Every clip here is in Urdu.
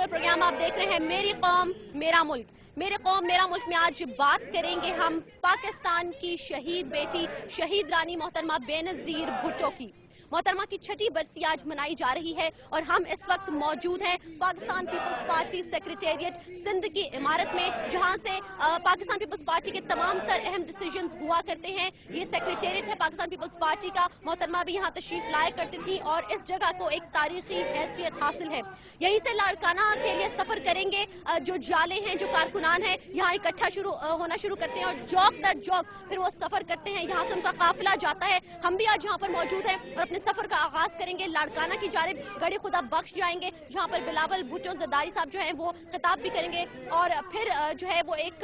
اور پروگرام آپ دیکھ رہے ہیں میری قوم میرا ملک۔ میرے قوم میرا ملک میں آج بات کریں گے ہم پاکستان کی شہید بیٹی شہید رانی محترمہ بے نظیر بھٹو کی۔ محترمہ کی 6ٹی برسی آج منائی جا رہی ہے اور ہم اس وقت موجود ہیں پاکستان پیپلز پارٹی سیکریٹریٹ سندھ کی عمارت میں، جہاں سے پاکستان پیپلز پارٹی کے تمام تر اہم ڈیسیجنز ہوا کرتے ہیں۔ یہ سیکریٹریٹ ہے پاکستان پیپلز پارٹی کا، محترمہ بھی یہاں تشریف لایا کرتی تھی اور اس جگہ کو ایک تاریخی حیثیت حاصل ہے۔ یہیں سے لاڑکانہ کے لیے سفر کریں گے جو جالے ہیں، جو کارکنان ہیں، یہاں اکٹھا ہونا شروع کرتے ہیں اور جوک در جوک پھر وہ سفر کرتے ہیں، یہاں سے ان کا قافلہ جاتا ہے۔ ہم بھی آج یہاں پر موجود ہیں اور اپنے سفر کا آغاز کریں گے لاڑکانہ کی جانب گڑھی خدا بخش جائیں گے، جہاں پر بلاول بھٹو زرداری صاحب جو ہیں وہ خطاب بھی کریں گے اور پھر جو ہے وہ ایک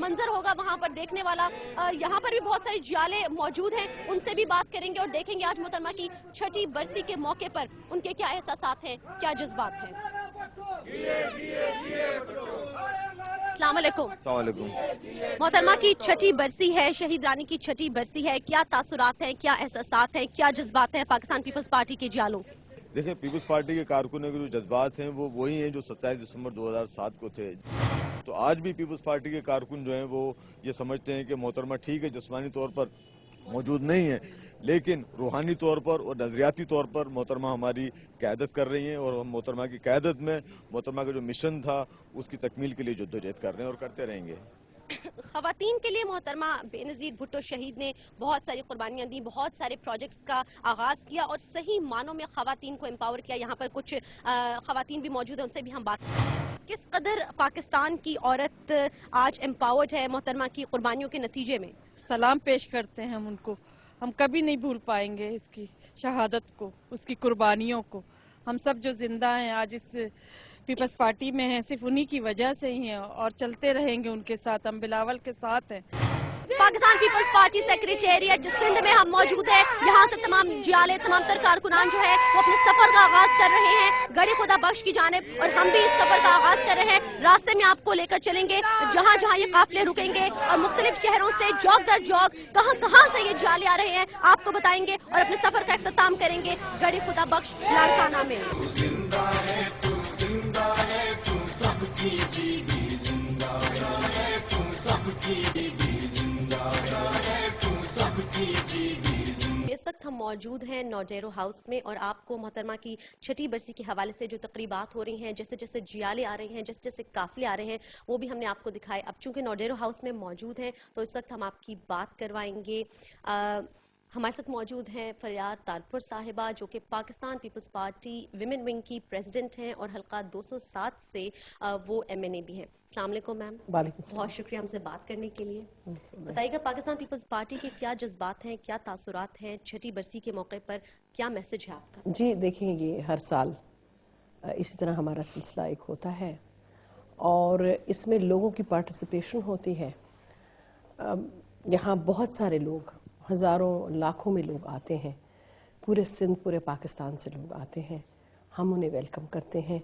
منظر ہوگا وہاں پر دیکھنے والا۔ یہاں پر بھی بہت ساری جالے موجود ہیں، ان سے بھی بات کریں گے اور دیکھیں گے آج محترمہ کی 6ٹی برسی کے موقع پر ان کے کیا احساسات ہیں، کیا جذبات ہیں۔ السلام علیکم۔ السلام علیکم۔ محترمہ کی 6ٹی برسی ہے، شہید رانی کی 6ٹی برسی ہے، کیا تاثرات ہیں، کیا احساسات ہیں، کیا جذبات ہیں پاکستان پیپلز پارٹی کے جالوں؟ دیکھیں، پیپلز پارٹی کے کارکنوں کے جو جذبات ہیں وہ وہی ہیں جو 27 دسمبر 2007 کو تھے۔ تو آج بھی پیپلز پارٹی کے کارکن جو ہیں وہ یہ سمجھتے ہیں کہ محترمہ ٹھیک ہے جسمانی طور پر موجود نہیں ہے، لیکن روحانی طور پر اور نظریاتی طور پر محترمہ ہماری قیادت کر رہی ہیں اور ہم محترمہ کی قیادت میں محترمہ کا جو مشن تھا اس کی تکمیل کے لیے جدوجہد کر رہے ہیں اور کرتے رہیں گے۔ خواتین کے لیے محترمہ بے نظیر بھٹو شہید نے بہت ساری قربانیاں دی، بہت سارے پروجیکٹس کا آغاز کیا اور صحیح معنوں میں خواتین کو امپاور کیا۔ یہاں پر کچھ خواتین بھی موجود ہیں، ان سے بھی ہم بات کس قدر پاکستان کی عورت آج امپاورڈ ہے محترمہ کی قربانیوں کے نتیجے میں؟ سلام پیش کرتے ہیں ہم ان کو، ہم کبھی نہیں بھول پائیں گے اس کی شہادت کو، اس کی قربانیوں کو۔ ہم سب جو زندہ ہیں آج اس پیپلز پارٹی میں ہیں صرف انہی کی وجہ سے ہی ہیں اور چلتے رہیں گے ان کے ساتھ، ہم بلاول کے ساتھ ہیں۔ پاکستان پیپلز پارٹی سیکریٹریٹ سندھ میں ہم موجود ہیں، یہاں سے تمام جالے تمام تر کارکنان جو ہے وہ اپنے سفر کا آغاز کر رہے ہیں گڑھی خدا بخش کی جانب، اور ہم بھی اس سفر کا آغاز کر رہے ہیں۔ راستے میں آپ کو لے کر چلیں گے جہاں جہاں یہ قافلے رکیں گے اور مختلف شہروں سے جوک در جوک کہاں سے یہ جالے آ رہے ہیں آپ کو بتائیں گے اور اپنے سفر کا اختتام کریں گے گڑھی خدا بخش لاڑکانہ میں۔ اس وقت ہم موجود ہیں نوڈیرو ہاؤس میں اور آپ کو محترمہ کی 6ٹی برسی کے حوالے سے جو تقریبات ہو رہی ہیں، جیسے جیسے جیالے آ رہے ہیں، جیسے جیسے قافلے آ رہے ہیں، وہ بھی ہم نے آپ کو دکھائے۔ اب چونکہ نوڈیرو ہاؤس میں موجود ہیں تو اس وقت ہم آپ کی بات کروائیں گے۔ ہمارے ساتھ موجود ہیں فریاد تالپور صاحبہ جو کہ پاکستان پیپلز پارٹی ویمن ونگ کی پریزیڈنٹ ہیں اور حلقہ 207 سے وہ MNA بھی ہیں۔ السلام علیکم میم۔ بہت شکریہ ہم سے بات کرنے کے لیے۔ بتائیے گا پاکستان پیپلز پارٹی کے کیا جذبات ہیں، کیا تاثرات ہیں 6ٹی برسی کے موقع پر، کیا میسج ہے آپ کا؟ جی دیکھیں، یہ ہر سال اسی طرح ہمارا سلسلہ ایک ہوتا ہے اور اس میں لوگوں کی پارٹیسپیشن ہوتی ہے۔ یہاں بہت سارے لوگ، ہزاروں لاکھوں میں لوگ آتے ہیں، پورے سندھ پورے پاکستان سے لوگ آتے ہیں، ہم انہیں ویلکم کرتے ہیں۔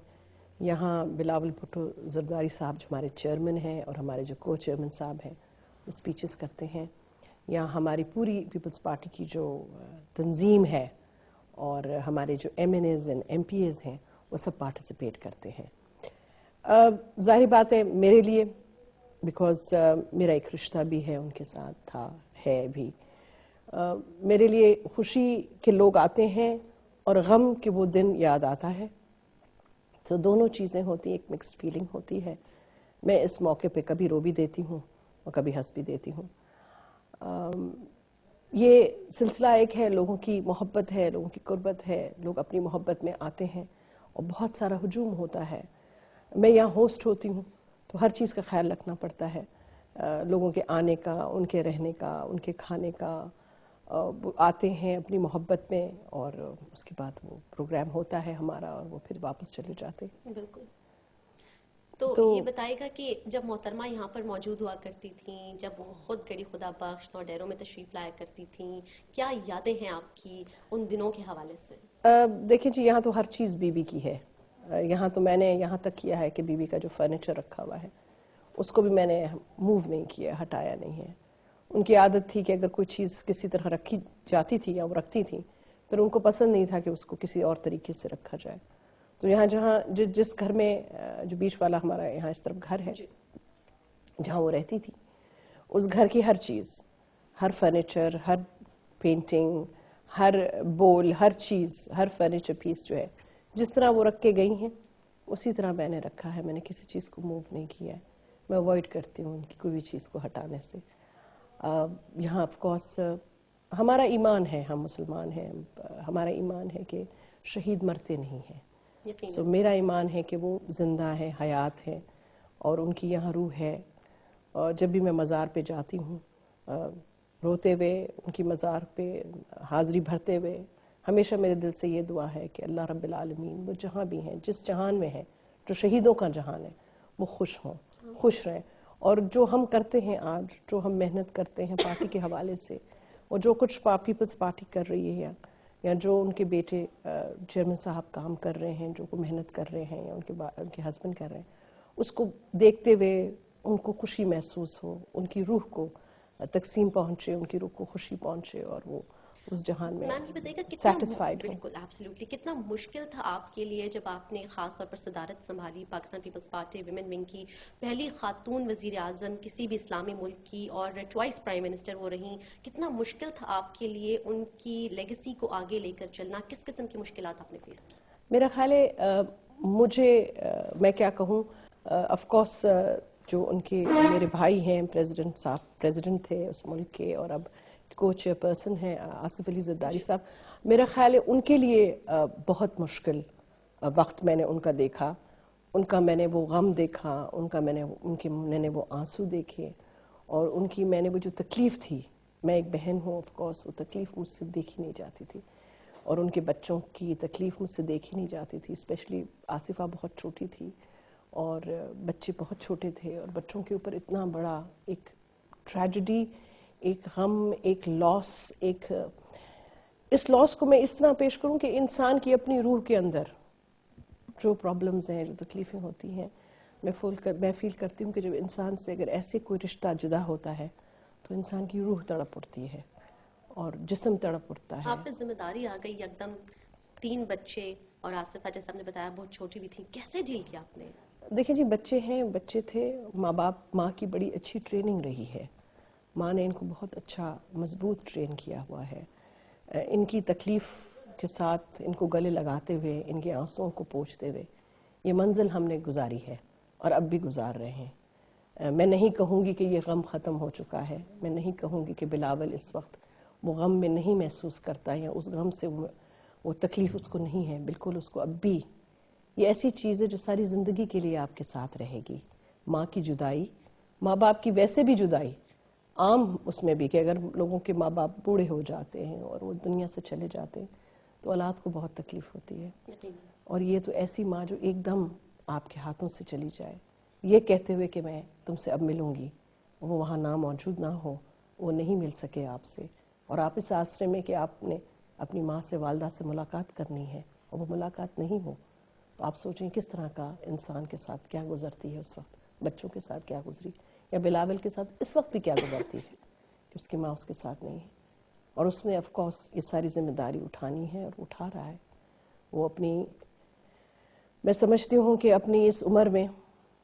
یہاں بلاول بھٹو زرداری صاحب جو ہمارے چیئرمین ہیں اور ہمارے جو کو چیئرمین صاحب ہیں وہ اسپیچز کرتے ہیں۔ یہاں ہماری پوری پیپلز پارٹی کی جو تنظیم ہے اور ہمارے جو MNAs اور MPAs ہیں وہ سب پارٹیسپیٹ کرتے ہیں۔ ظاہر بات ہے میرے لیے، بیکاز میرا ایک رشتہ بھی ہے ان کے ساتھ، تھا، ہے بھی، میرے لیے خوشی کہ لوگ آتے ہیں اور غم کہ وہ دن یاد آتا ہے، تو دونوں چیزیں ہوتی ہیں، ایک مکسڈ فیلنگ ہوتی ہے۔ میں اس موقع پہ کبھی رو بھی دیتی ہوں اور کبھی ہنس بھی دیتی ہوں۔ یہ سلسلہ ایک ہے، لوگوں کی محبت ہے، لوگوں کی قربت ہے، لوگ اپنی محبت میں آتے ہیں اور بہت سارا ہجوم ہوتا ہے۔ میں یہاں ہوسٹ ہوتی ہوں تو ہر چیز کا خیال رکھنا پڑتا ہے، لوگوں کے آنے کا، ان کے رہنے کا، ان کے کھانے کا۔ وہ آتے ہیں اپنی محبت میں اور اس کے بعد وہ پروگرام ہوتا ہے ہمارا اور وہ پھر واپس چلے جاتے ہیں۔ بالکل۔ تو یہ بتائے گا کہ جب محترمہ یہاں پر موجود ہوا کرتی تھیں، جب وہ خود گڑھی خدا بخش نوڈیرو میں تشریف لایا کرتی تھیں، کیا یادیں ہیں آپ کی ان دنوں کے حوالے سے؟ دیکھیں جی، یہاں تو ہر چیز بی بی کی ہے۔ یہاں تو میں نے یہاں تک کیا ہے کہ بی بی کا جو فرنیچر رکھا ہوا ہے اس کو بھی میں نے موو نہیں کیا، ہٹایا نہیں ہے۔ ان کی عادت تھی کہ اگر کوئی چیز کسی طرح رکھی جاتی تھی یا وہ رکھتی تھیں، پھر ان کو پسند نہیں تھا کہ اس کو کسی اور طریقے سے رکھا جائے، تو یہاں جہاں جس گھر میں جو بیچ والا ہمارا یہاں اس طرف گھر ہے جہاں وہ رہتی تھی، اس گھر کی ہر چیز، ہر فرنیچر، ہر پینٹنگ، ہر بول، ہر چیز، ہر فرنیچر پیس جو ہے جس طرح وہ رکھ کے گئی ہیں اسی طرح میں نے رکھا ہے. میں نے کسی چیز کو موو نہیں کیا ہے. میں اوائڈ کرتی ہوں ان کی کوئی بھی چیز کو ہٹانے سے. یہاں آف کورس ہمارا ایمان ہے، ہم مسلمان ہیں، ہمارا ایمان ہے کہ شہید مرتے نہیں ہیں. سو میرا ایمان ہے کہ وہ زندہ ہیں، حیات ہیں، اور ان کی یہاں روح ہے. اور جب بھی میں مزار پہ جاتی ہوں روتے ہوئے ان کی مزار پہ حاضری بھرتے ہوئے ہمیشہ میرے دل سے یہ دعا ہے کہ اللہ رب العالمین وہ جہاں بھی ہیں، جس جہان میں ہیں، جو شہیدوں کا جہان ہے، وہ خوش ہوں، خوش رہیں. اور جو ہم کرتے ہیں آج، جو ہم محنت کرتے ہیں پارٹی کے حوالے سے، اور جو کچھ پیپلز پارٹی کر رہی ہے یا جو ان کے بیٹے چیئرمین صاحب کام کر رہے ہیں، جو کو محنت کر رہے ہیں، یا ان کے ہسبینڈ کر رہے ہیں، اس کو دیکھتے ہوئے ان کو خوشی محسوس ہو، ان کی روح کو تقسیم پہنچے، ان کی روح کو خوشی پہنچے، اور وہ اس جہان میں میم یہ بتائیے گا کتنا سیٹسفائیڈ ہو. بالکل ایبسلیوٹلی کتنا مشکل تھا آپ کے لیے جب آپ نے خاص طور پر صدارت سنبھالی پاکستان پیپلز پارٹی ویمن ونگ کی، پہلی خاتون وزیر اعظم کسی بھی اسلامی ملک کی، اور ٹوائس پرائم منسٹر وہ رہیں. کتنا مشکل تھا آپ کے لیے ان کی لیگیسی کو آگے لے کر چلنا؟ کس قسم کی مشکلات آپ نے فیس کی؟ میرا خیال ہے مجھے میں کیا کہوں، آف کورس جو ان کے میرے بھائی ہیں پریزیڈنٹ صاحب، پریزیڈنٹ تھے اس ملک کے، اور اب کو چیئر پرسن ہیں آصف علی زرداری صاحب. میرا خیال ہے ان کے لیے بہت مشکل وقت میں نے ان کا دیکھا، ان کا میں نے وہ غم دیکھا، میں نے وہ آنسو دیکھے، اور ان کی میں نے وہ جو تکلیف تھی. میں ایک بہن ہوں، آف کورس وہ تکلیف مجھ سے دیکھی نہیں جاتی تھی، اور ان کے بچوں کی تکلیف مجھ سے دیکھی نہیں جاتی تھی. اسپیشلی آصفہ بہت چھوٹی تھی اور بچے بہت چھوٹے تھے، اور بچوں کے اوپر اتنا بڑا ایک ٹریجڈی، ایک غم، ایک لاس. اس لاس کو میں اس طرح پیش کروں کہ انسان کی اپنی روح کے اندر جو پرابلمز ہیں، جو تکلیفیں ہوتی ہیں، میں فیل کرتی ہوں کہ جب انسان سے اگر ایسے کوئی رشتہ جدا ہوتا ہے تو انسان کی روح تڑپ اٹھتی ہے اور جسم تڑپ اٹھتا ہے. آپ پہ ذمہ داری آ گئی یکدم، 3 بچے، اور آصفہ جیسے آپ نے بتایا بہت چھوٹی بھی تھی، کیسے ڈیل کیا آپ نے؟ دیکھیں جی، بچے ہیں، بچے تھے، ماں کی بڑی اچھی ٹریننگ رہی ہے. ماں نے ان کو بہت اچھا مضبوط ٹرین کیا ہوا ہے. ان کی تکلیف کے ساتھ ان کو گلے لگاتے ہوئے، ان کے آنسوؤں کو پوچھتے ہوئے یہ منزل ہم نے گزاری ہے اور اب بھی گزار رہے ہیں. میں نہیں کہوں گی کہ یہ غم ختم ہو چکا ہے، میں نہیں کہوں گی کہ بلاول اس وقت وہ غم میں نہیں محسوس کرتا ہے، یا اس غم سے وہ تکلیف اس کو نہیں ہے. بالکل اس کو اب بھی یہ ایسی چیز ہے جو ساری زندگی کے لیے آپ کے ساتھ رہے گی. ماں کی جدائی، ماں باپ کی ویسے بھی جدائی عام اس میں بھی، کہ اگر لوگوں کے ماں باپ بوڑھے ہو جاتے ہیں اور وہ دنیا سے چلے جاتے ہیں تو اولاد کو بہت تکلیف ہوتی ہے. اور یہ تو ایسی ماں جو ایک دم آپ کے ہاتھوں سے چلی جائے یہ کہتے ہوئے کہ میں تم سے اب ملوں گی، وہ وہاں نہ موجود نہ ہو، وہ نہیں مل سکے آپ سے، اور آپ اس آسرے میں کہ آپ نے اپنی ماں سے، والدہ سے ملاقات کرنی ہے، اور وہ ملاقات نہیں ہو، تو آپ سوچیں کس طرح کا انسان کے ساتھ کیا گزرتی ہے اس وقت، بچوں کے ساتھ کیا گزری، یا بلاول کے ساتھ اس وقت بھی کیا گزرتی ہے کہ اس کی ماں اس کے ساتھ نہیں ہے. اور اس نے آف کورس یہ ساری ذمہ داری اٹھانی ہے اور اٹھا رہا ہے. وہ اپنی، میں سمجھتی ہوں کہ اپنی اس عمر میں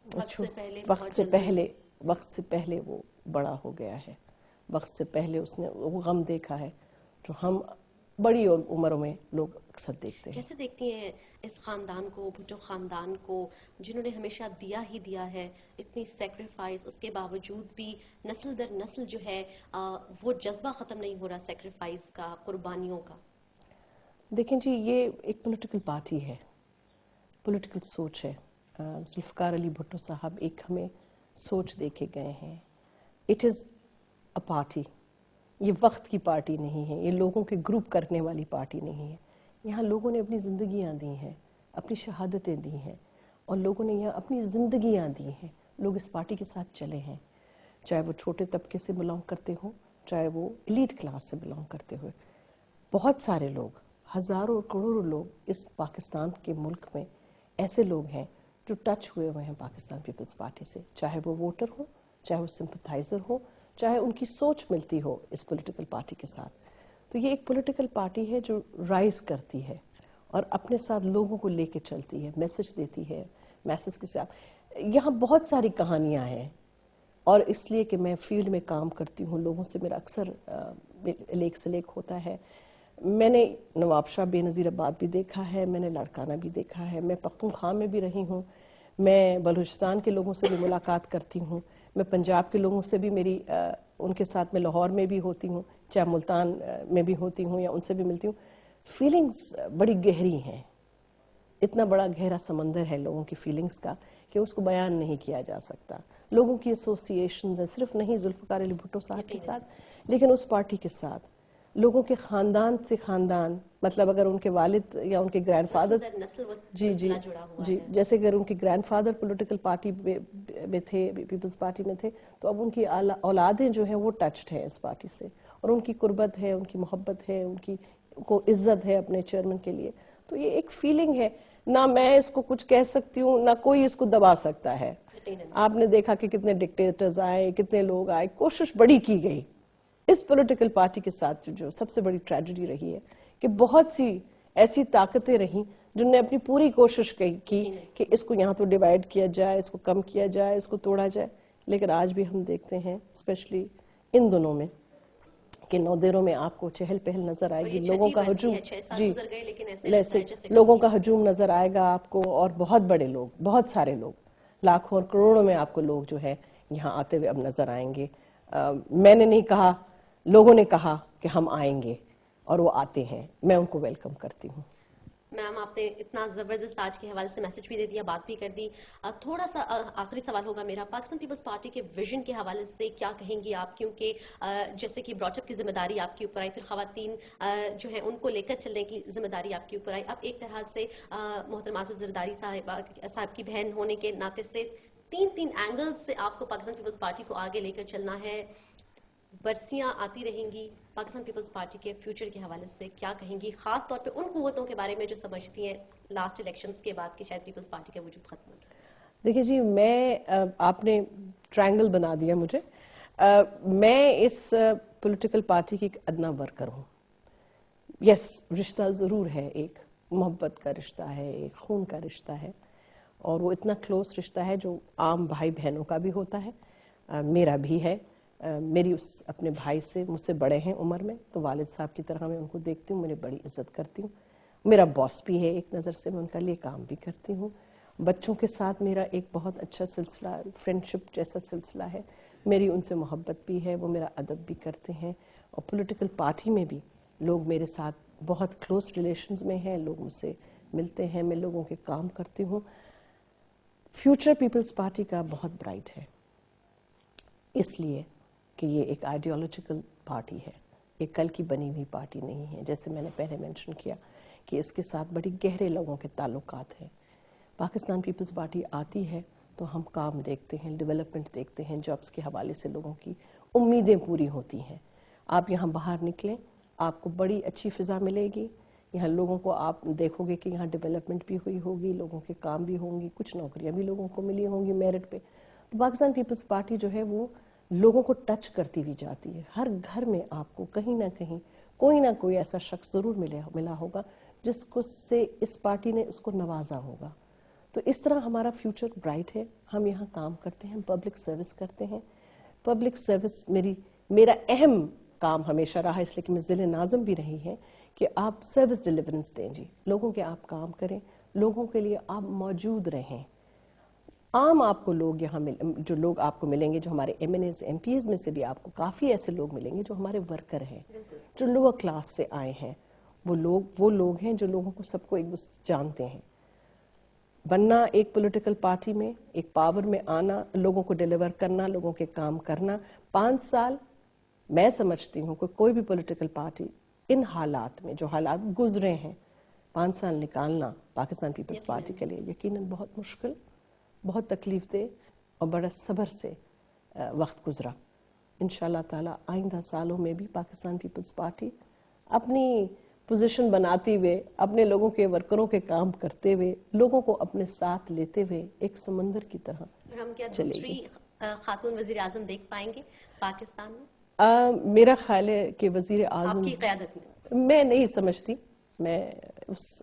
وقت سے پہلے وہ بڑا ہو گیا ہے. وقت سے پہلے اس نے وہ غم دیکھا ہے جو ہم بڑی عمروں میں لوگ اکثر دیکھتے ہیں. کیسے دیکھتی ہیں اس خاندان کو، بھٹو خاندان کو، جنہوں نے ہمیشہ دیا ہی دیا ہے، اتنی سیکریفائس، اس کے باوجود بھی نسل در نسل جو ہے وہ جذبہ ختم نہیں ہو رہا سیکریفائس کا، قربانیوں کا؟ دیکھیں جی، یہ ایک پولیٹیکل پارٹی ہے، پولیٹیکل سوچ ہے. ذوالفقار علی بھٹو صاحب ایک ہمیں سوچ دے کے گئے ہیں. اٹ از اے پارٹی، یہ وقت کی پارٹی نہیں ہے، یہ لوگوں کے گروپ کرنے والی پارٹی نہیں ہے. یہاں لوگوں نے اپنی زندگیاں دی ہیں، اپنی شہادتیں دی ہیں، اور لوگوں نے یہاں اپنی زندگیاں دی ہیں. لوگ اس پارٹی کے ساتھ چلے ہیں، چاہے وہ چھوٹے طبقے سے بلانگ کرتے ہوں، چاہے وہ ایلیٹ کلاس سے بلانگ کرتے ہوئے. بہت سارے لوگ، ہزاروں کروڑوں لوگ اس پاکستان کے ملک میں ایسے لوگ ہیں جو ٹچ ہوئے ہیں پاکستان پیپلز پارٹی سے، چاہے وہ ووٹر ہو، چاہے وہ سمپتھائزر ہو، چاہے ان کی سوچ ملتی ہو اس پولیٹیکل پارٹی کے ساتھ. تو یہ ایک پولیٹیکل پارٹی ہے جو رائز کرتی ہے اور اپنے ساتھ لوگوں کو لے کے چلتی ہے، میسج دیتی ہے، میسج کے ساتھ یہاں بہت ساری کہانیاں ہیں. اور اس لیے کہ میں فیلڈ میں کام کرتی ہوں، لوگوں سے میرا اکثر لیک سے لیک ہوتا ہے. میں نے نواب شاہ بے نظیر آباد بھی دیکھا ہے، میں نے لاڑکانہ بھی دیکھا ہے، میں پختونخوا میں بھی رہی ہوں، میں بلوچستان کے لوگوں سے بھی ملاقات کرتی ہوں، میں پنجاب کے لوگوں سے بھی ان کے ساتھ میں لاہور میں بھی ہوتی ہوں، چاہے ملتان میں بھی ہوتی ہوں یا ان سے بھی ملتی ہوں. فیلنگز بڑی گہری ہیں، اتنا بڑا گہرا سمندر ہے لوگوں کی فیلنگز کا کہ اس کو بیان نہیں کیا جا سکتا. لوگوں کی ایسوسیشنز ہیں، صرف نہیں ذوالفقار علی بھٹو صاحب کے ساتھ لیکن اس پارٹی کے ساتھ، لوگوں کے خاندان سے خاندان، مطلب اگر ان کے والد یا ان کے گرینڈ فادر جی جیسے اگر ان کے گرینڈ فادر پولیٹیکل پارٹی میں تھے، پیپلز پارٹی میں تھے، تو اب ان کی اولادیں جو ہیں وہ ٹچڈ ہیں اس پارٹی سے، اور ان کی قربت ہے، ان کی محبت ہے، ان کی کو عزت ہے اپنے چیئرمین کے لیے. تو یہ ایک فیلنگ ہے، نہ میں اس کو کچھ کہہ سکتی ہوں، نہ کوئی اس کو دبا سکتا ہے. آپ نے دیکھا کہ کتنے ڈکٹیٹرز آئے، کتنے لوگ آئے، کوشش بڑی کی گئی. اس پولیٹیکل پارٹی کے ساتھ جو سب سے بڑی ٹریجڈی رہی ہے کہ بہت سی ایسی طاقتیں رہیں جن نے اپنی پوری کوشش کی کہ اس کو یہاں تو ڈیوائیڈ کیا جائے، اس کو کم کیا جائے، اس کو توڑا جائے. لیکن آج بھی ہم دیکھتے ہیں اسپیشلی ان دنوں میں کہ نودیروں میں آپ کو چہل پہل نظر آئے گی، لوگوں کا ہجوم، جی لوگوں کا ہجوم نظر آئے گا آپ کو، اور بہت بڑے لوگ، بہت سارے لوگ، لاکھوں اور کروڑوں میں آپ کو لوگ جو ہے یہاں آتے ہوئے اب نظر آئیں گے. میں نے نہیں کہا، لوگوں نے کہا کہ ہم آئیں گے اور وہ آتے ہیں. میں ان کو ویلکم کرتی ہوں. میم آپ نے اتنا زبردست آج کے حوالے سے میسج بھی دے دیا، بات بھی کر دی. تھوڑا سا آخری سوال ہوگا میرا، پاکستان پیپلز پارٹی کے ویژن کے حوالے سے کیا کہیں گی آپ؟ کیونکہ جیسے کہ براٹ اپ کی ذمہ داری آپ کے اوپر آئی، پھر خواتین جو ہیں ان کو لے کر چلنے کی ذمہ داری آپ کے اوپر آئی. اب ایک طرح سے محترمہ آصف زرداری صاحب کی بہن ہونے کے ناطے سے تین اینگل سے آپ کو پاکستان پیپلز پارٹی کو آگے لے کر چلنا ہے. برسیاں آتی رہیں گی، پاکستان پیپلز پارٹی کے فیوچر کے حوالے سے کیا کہیں گی، خاص طور پہ ان قوتوں کے بارے میں جو سمجھتی ہیں لاسٹ الیکشنز کے بعد کہ شاید پیپلز پارٹی کا وجود ختم ہو گیا؟ دیکھیے جی، آپ نے ٹرائنگل بنا دیا مجھے. میں اس پولیٹیکل پارٹی کی ایک ادنا ورکر ہوں. یس، رشتہ ضرور ہے، ایک محبت کا رشتہ ہے، ایک خون کا رشتہ ہے، اور وہ اتنا کلوز رشتہ ہے جو عام بھائی بہنوں کا بھی ہوتا ہے. میرا بھی ہے. میری اپنے بھائی سے مجھ سے بڑے ہیں عمر میں، تو والد صاحب کی طرح میں ان کو دیکھتی ہوں، میرے بڑی عزت کرتی ہوں. میرا باس بھی ہے ایک نظر سے، میں ان کا لیے کام بھی کرتی ہوں. بچوں کے ساتھ میرا ایک بہت اچھا سلسلہ، فرینڈشپ جیسا سلسلہ ہے. میری ان سے محبت بھی ہے، وہ میرا ادب بھی کرتے ہیں. اور پولیٹیکل پارٹی میں بھی لوگ میرے ساتھ بہت کلوز ریلیشنز میں ہیں، لوگ مجھ سے ملتے ہیں، میں لوگوں کے کام کرتی ہوں. فیوچر پیپلز پارٹی کا بہت برائٹ ہے، اس لیے کہ یہ ایک آئیڈیالوجیکل پارٹی ہے، ایک کل کی بنی ہوئی پارٹی نہیں ہے. جیسے میں نے پہلے مینشن کیا کہ اس کے ساتھ بڑی گہرے لوگوں کے تعلقات ہیں. پاکستان پیپلز پارٹی آتی ہے تو ہم کام دیکھتے ہیں، ڈیولپمنٹ دیکھتے ہیں، جابس کے حوالے سے لوگوں کی امیدیں پوری ہوتی ہیں. آپ یہاں باہر نکلیں، آپ کو بڑی اچھی فضا ملے گی. یہاں لوگوں کو آپ دیکھو گے کہ یہاں ڈیولپمنٹ بھی ہوئی ہوگی، لوگوں کے کام بھی ہوں گی، کچھ نوکریاں بھی لوگوں کو ملی ہوں گی میرٹ پہ. تو پاکستان پیپلز پارٹی جو ہے وہ لوگوں کو ٹچ کرتی ہوئی جاتی ہے. ہر گھر میں آپ کو کہیں نہ کہیں کوئی نہ کوئی ایسا شخص ضرور ملا ہوگا جس کو سے اس پارٹی نے اس کو نوازا ہوگا. تو اس طرح ہمارا فیوچر برائٹ ہے. ہم یہاں کام کرتے ہیں، پبلک سروس کرتے ہیں. پبلک سروس میرا اہم کام ہمیشہ رہا، اس لیے کہ میں ضلع ناظم بھی رہی ہے، کہ آپ سروس ڈیلیورنس دیں جی، لوگوں کے آپ کام کریں، لوگوں کے لیے آپ موجود رہیں. عام آپ کو لوگ یہاں جو لوگ آپ کو ملیں گے، جو ہمارے MNAs MPAs میں سے بھی آپ کو کافی ایسے لوگ ملیں گے جو ہمارے ورکر ہیں، جو لوور کلاس سے آئے ہیں. وہ لوگ ہیں جو لوگوں کو سب کو ایک دوسرے جانتے ہیں. ورنہ ایک پولیٹیکل پارٹی میں ایک پاور میں آنا، لوگوں کو ڈیلیور کرنا، لوگوں کے کام کرنا، 5 سال میں سمجھتی ہوں کہ کوئی بھی پولیٹیکل پارٹی ان حالات میں جو حالات گزرے ہیں، 5 سال نکالنا پاکستان پیپلز پارٹی کے لیے یقیناً بہت مشکل، بہت تکلیف دہ اور بڑا صبر سے وقت گزرا. انشاءاللہ تعالی آئندہ سالوں میں بھی پاکستان پیپلز پارٹی اپنی پوزیشن بناتے ہوئے، اپنے لوگوں کے ورکروں کے کام کرتے ہوئے، لوگوں کو اپنے ساتھ لیتے ہوئے ایک سمندر کی طرح ہم کیا دوسری خاتون وزیر اعظم دیکھ پائیں گے پاکستان میں؟ میرا خیال ہے کہ وزیر اعظم آپ کی قیادت میں نہیں سمجھتی. میں اس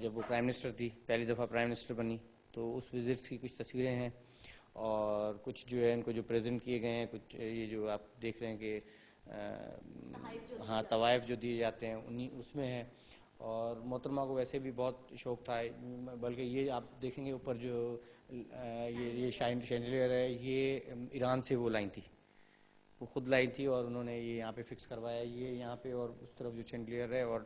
جب وہ پرائم منسٹر تھی، پہلی دفعہ پرائم منسٹر بنی، تو اس وزٹس کی کچھ تصویریں ہیں، اور کچھ جو ہے ان کو جو پریزنٹ کیے گئے ہیں، کچھ یہ جو آپ دیکھ رہے ہیں کہ ہاں طوائف جو دیے جاتے ہیں انہیں اس میں ہے. اور محترمہ کو ویسے بھی بہت شوق تھا، بلکہ یہ آپ دیکھیں گے اوپر جو یہ شینڈلیئر ہے، یہ ایران سے وہ لائن تھی، وہ خود لائی تھی، اور انہوں نے یہ یہاں پہ فکس کروایا، یہ یہاں پہ، اور اس طرف جو چینڈلیئر ہے اور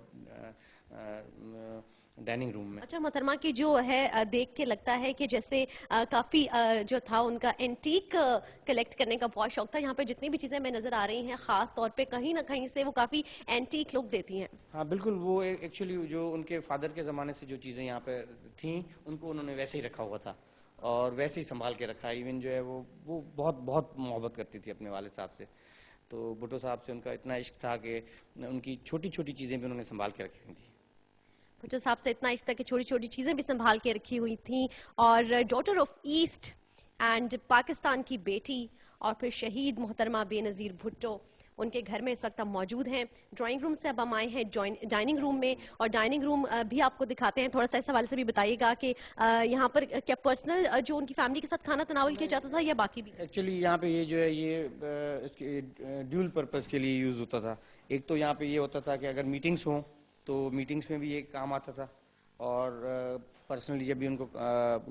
ڈائننگ روم میں. اچھا محترمہ کی جو ہے دیکھ کے لگتا ہے کہ جیسے کافی جو تھا ان کا اینٹیک کلیکٹ کرنے کا بہت شوق تھا. یہاں پہ جتنی بھی چیزیں میں نظر آ رہی ہیں خاص طور پہ کہیں نہ کہیں سے وہ کافی اینٹیک لک دیتی ہیں. ہاں بالکل، وہ ایکچولی جو ان کے فادر کے زمانے سے جو چیزیں یہاں پہ تھیں ان کو انہوں نے ویسے ہی رکھا ہوا تھا اور ویسے ہی سنبھال کے رکھا. ایون جو ہے وہ بہت بہت محبت کرتی تھی اپنے والد صاحب سے. تو بھٹو صاحب سے ان کا اتنا عشق تھا کہ ان کی چھوٹی چھوٹی چیزیں بھی انہوں نے سنبھال کے رکھی ہوئی تھیں. بھٹو صاحب سے اتنا عشق تھا کہ چھوٹی چھوٹی چیزیں بھی سنبھال کے رکھی ہوئی تھیں. اور daughter of east and Pakistan کی بیٹی اور پھر شہید محترمہ بے نظیر بھٹو ان کے گھر میں اس وقت ہم موجود ہیں. ڈرائنگ روم سے اب ہم آئے ہیں ڈائننگ روم میں, اور ڈائننگ روم بھی آپ کو دکھاتے ہیں. تھوڑا سا اس حوالے سے بھی بتائیے گا کہ یہاں پر کیا پرسنل جو ان کی فیملی کے ساتھ کھانا تناول کیا جاتا تھا یا باقی بھی؟ ایکچولی یہاں پہ یہ جو ہے یہ اس کے ڈیول پرپز کے لیے یوز ہوتا تھا. ایک تو یہاں پہ یہ ہوتا تھا کہ اگر میٹنگس ہوں تو میٹنگس میں بھی یہ کام آتا تھا, اور پرسنلی جب بھی ان کو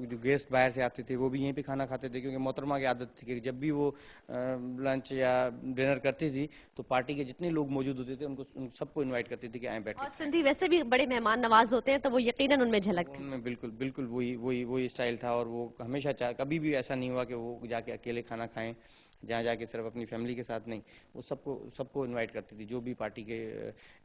جو گیسٹ باہر سے آتے تھے وہ بھی یہیں پہ کھانا کھاتے تھے, کیونکہ محترمہ کی عادت تھی کہ جب بھی وہ لنچ یا ڈنر کرتی تھی تو پارٹی کے جتنے لوگ موجود ہوتے تھے ان سب کو انوائٹ کرتی تھی کہ آئیں بیٹھیں. اور سندھی ویسے بھی بڑے مہمان نواز ہوتے ہیں تو وہ یقیناً ان میں جھلک تھی. ان میں بالکل بالکل وہی اسٹائل تھا, اور وہ ہمیشہ کبھی بھی ایسا نہیں ہوا کہ وہ جا کے اکیلے کھانا کھائیں, جہاں جا کے صرف اپنی فیملی کے ساتھ نہیں, وہ سب کو انوائٹ کرتی تھی. جو بھی پارٹی کے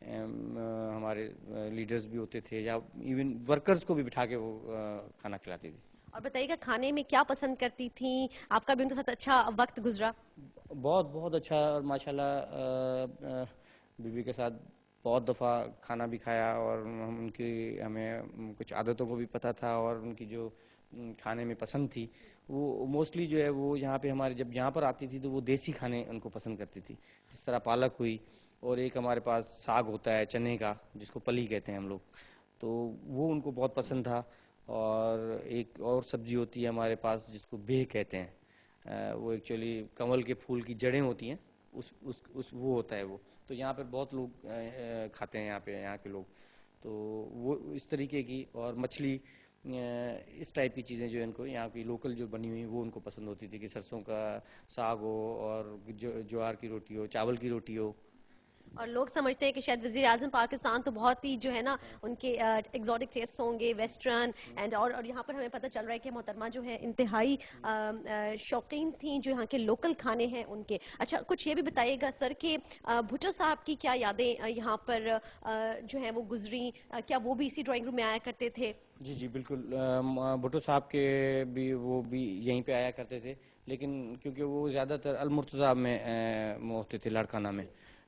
ہمارے لیڈرز بھی ہوتے تھے یا ایون ورکرز کو بھی بٹھا کے وہ کھانا کھلاتی تھی. اور بتائیے گا کھانے میں کیا پسند کرتی تھیں, آپ کا بھی ان کے ساتھ اچھا وقت گزرا؟ بہت بہت اچھا, اور ماشاءاللہ بیوی کے ساتھ بہت دفعہ کھانا بھی کھایا, اور ہمیں کچھ عادتوں کو بھی پتہ تھا, اور ان کی جو کھانے میں پسند تھی وہ موسٹلی جو ہے وہ یہاں پہ ہمارے جب یہاں پر آتی تھی تو وہ دیسی کھانے ان کو پسند کرتی تھی, جس طرح پالک ہوئی, اور ایک ہمارے پاس ساگ ہوتا ہے چنے کا جس کو پلی کہتے ہیں ہم لوگ, تو وہ ان کو بہت پسند تھا. اور ایک اور سبزی ہوتی ہے ہمارے پاس جس کو بیہ کہتے ہیں, وہ ایکچولی کنول کے پھول کی جڑیں ہوتی ہیں, وہ ہوتا ہے وہ. تو یہاں پہ بہت لوگ کھاتے ہیں یہاں کے لوگ, تو وہ اس طریقے کی. اور مچھلی اس ٹائپ کی چیزیں جو ان کو یہاں کی لوکل جو بنی ہوئی وہ ان کو پسند ہوتی تھی, کہ سرسوں کا ساگ ہو اور جوار کی روٹی ہو, چاول کی روٹی ہو. اور لوگ سمجھتے ہیں کہ شاید وزیر اعظم پاکستان تو بہت ہی جو ہے نا ان کے ایگزوٹک ٹیسٹ ہوں گے, ویسٹرن اینڈ, اور یہاں پر ہمیں پتہ چل رہا ہے کہ محترمہ جو ہے انتہائی شوقین تھیں جو یہاں کے لوکل کھانے ہیں ان کے. اچھا کچھ یہ بھی بتائیے گا سر کہ بھٹو صاحب کی کیا یادیں یہاں پر جو ہیں وہ گزری, کیا وہ بھی اسی ڈرائنگ روم میں آیا کرتے تھے؟ جی بالکل, بھٹو صاحب کے بھی وہ بھی یہیں پہ آیا کرتے تھے, لیکن کیونکہ وہ زیادہ تر المرتضیٰ میں ہوتے تھے لاڑکانہ میں,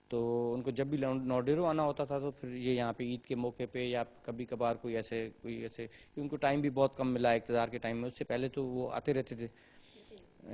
تو ان کو جب بھی نوڈیرو آنا ہوتا تھا تو پھر یہ یہاں پہ عید کے موقع پہ یا کبھی کبھار کوئی ایسے ان کو ٹائم بھی بہت کم ملا اقتدار کے ٹائم میں, اس سے پہلے تو وہ آتے رہتے تھے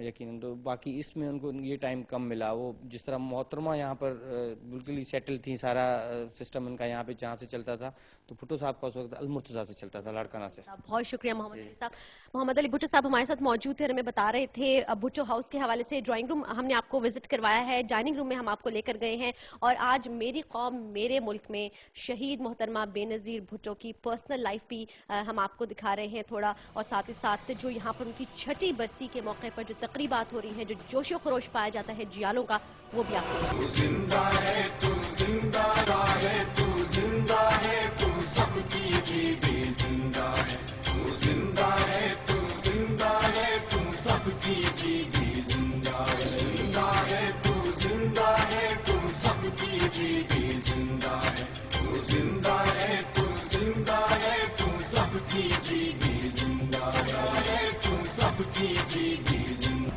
یقیناً. تو باقی اس میں ان کو یہ ٹائم کم ملا. وہ جس طرح محترمہ یہاں پر بالکل ہی سیٹل تھیں, سارا سسٹم ان کا یہاں پہ جہاں سے چلتا تھا, تو بھٹو صاحب کا اس وقت المرتضیٰ سے چلتا تھا, لاڑکانہ سے. بہت شکریہ محمد علی صاحب. محمد علی بھٹو صاحب ہمارے ساتھ موجود تھے اور ہمیں بتا رہے تھے بھٹو ہاؤس کے حوالے سے. ڈرائنگ روم ہم نے آپ کو وزٹ کروایا ہے, ڈائننگ روم میں ہم آپ کو لے کر گئے ہیں, اور آج میری قوم میرے ملک میں شہید محترمہ بے نظیر بھٹو کی پرسنل لائف بھی ہم آپ کو دکھا رہے ہیں تھوڑا, اور ساتھ ہی ساتھ جو یہاں پر ان کی 6ٹی برسی کے موقع پر جو تقریبات ہو رہی ہیں, جو جوش و خروش پایا جاتا ہے جیالوں کا, وہ بھی آپ کو. زندہ ہے تو زندہ ہے, تو زندہ ہے تو سب کی بھی زندہ ہے, تو زندہ ہے تو زندہ ہے تو سب کی بھی زندہ ہے, زندہ ہے تو زندہ ہے تو سب کی بھی زندہ ہے, تو زندہ ہے تو زندہ ہے تو سب کی بھی زندہ ہے, تو سب کی بھی زندہ.